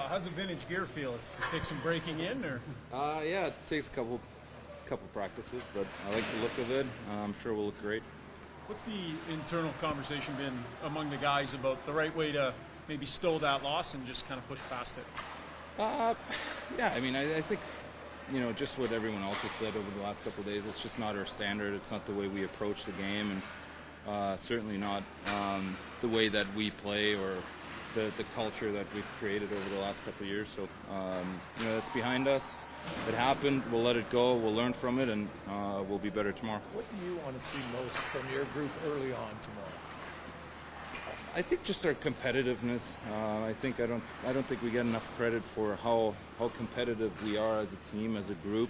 How's the vintage gear feel? It takes some breaking in, or? Yeah, it takes a couple practices, but I like the look of it. I'm sure we'll look great. What's the internal conversation been among the guys about the right way to maybe stow that loss and just kind of push past it? Yeah, I mean, I think, just what everyone else has said over the last couple of days, it's just not our standard. It's not the way we approach the game, and certainly not the way that we play or the culture that we've created over the last couple of years. So, that's behind us. It happened. We'll let it go. We'll learn from it, and we'll be better tomorrow. What do you want to see most from your group early on tomorrow? I think just our competitiveness. I don't think we get enough credit for how competitive we are as a team, as a group.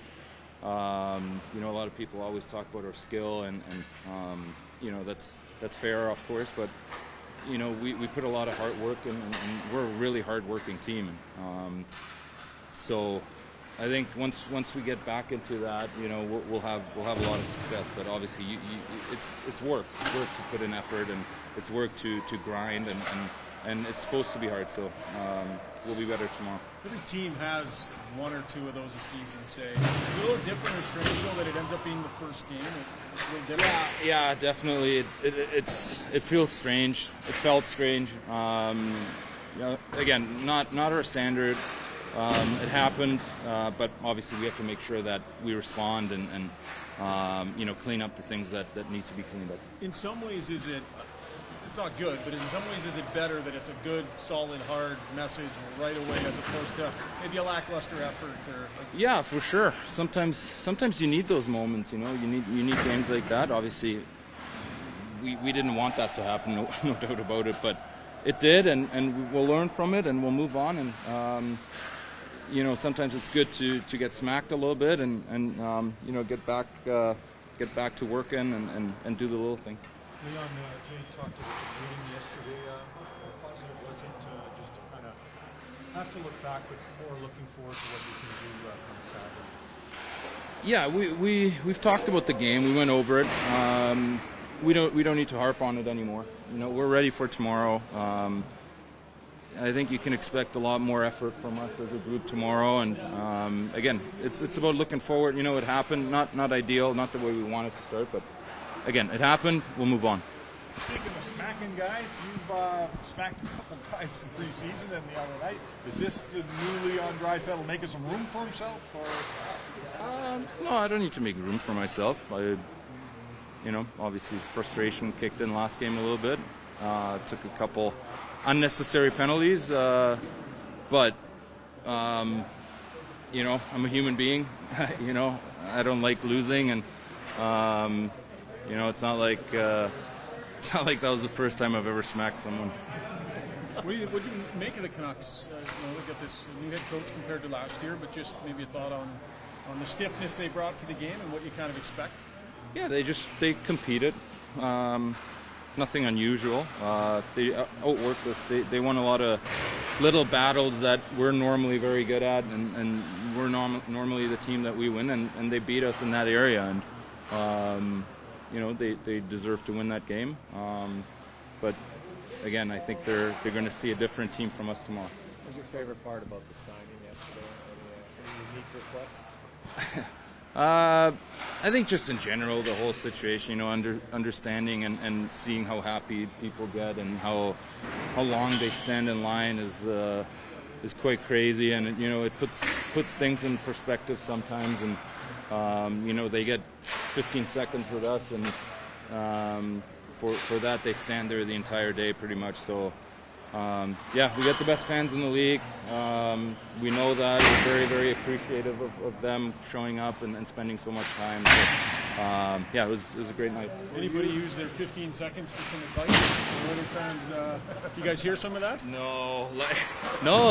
A lot of people always talk about our skill, and that's fair, of course. But we put a lot of hard work in, and we're a really hard-working team. So I think once we get back into that, we'll have a lot of success. But obviously, it's work. It's work to put in effort, and it's work to grind, and it's supposed to be hard. So we'll be better tomorrow. Every team has one or two of those a season. Say, is it a little different or strange though that it ends up being the first game? It's a little different. Yeah, definitely. It feels strange. It felt strange. Again, not our standard. It happened, but obviously we have to make sure that we respond and clean up the things that need to be cleaned up. In some ways, it's not good, but in some ways is it better that it's a good, solid, hard message right away as opposed to maybe a lackluster effort? Yeah, for sure. Sometimes you need those moments, You need games like that. Obviously, we didn't want that to happen, no doubt about it, but it did, and we'll learn from it, and we'll move on. And sometimes it's good to get smacked a little bit and get back to working and do the little things. Leon, Jay talked about the meeting yesterday. How positive was it just to kind of have to look back, but more looking forward to what you can do come Saturday? Yeah, we've talked about the game. We went over it. We don't need to harp on it anymore. We're ready for tomorrow. I think you can expect a lot more effort from us as a group tomorrow. And again, it's about looking forward. It happened, not ideal, not the way we wanted to start, but again, it happened. We'll move on. Speaking of smacking guys, you've smacked a couple guys in preseason and the other night. Is this the new Leon Draisaitl making some room for himself? Or? No, I don't need to make room for myself. Obviously frustration kicked in last game a little bit. Took a couple unnecessary penalties, but I'm a human being. I don't like losing, and it's not like that was the first time I've ever smacked someone. What do you make of the Canucks? Look at this new head coach compared to last year, but just maybe a thought on the stiffness they brought to the game and what you kind of expect. Yeah, they competed. Nothing unusual. They outworked us. They won a lot of little battles that we're normally very good at, and we're normally the team that we win, and they beat us in that area. And they deserve to win that game. But again, I think they're going to see a different team from us tomorrow. What was your favorite part about the signing yesterday? Any unique requests? I think just in general, the whole situation, understanding and seeing how happy people get and how long they stand in line is quite crazy, and it puts things in perspective sometimes. And they get 15 seconds with us, and for that they stand there the entire day pretty much. So we get the best fans in the league. We know that. We're very, very appreciative of them showing up and spending so much time. So, it was a great night. Anybody use their 15 seconds for some advice? Oilers fans, you guys hear some of that? No,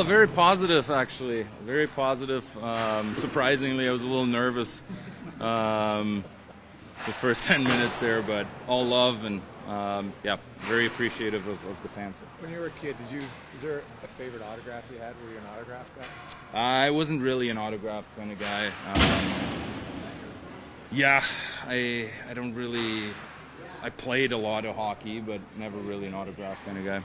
very positive actually. Very positive. Surprisingly, I was a little nervous the first 10 minutes there, but all love and very appreciative of the fans. When you were a kid, is there a favorite autograph you had? Were you an autograph guy? I wasn't really an autograph kind of guy. I don't really. I played a lot of hockey, but never really an autograph kind of guy.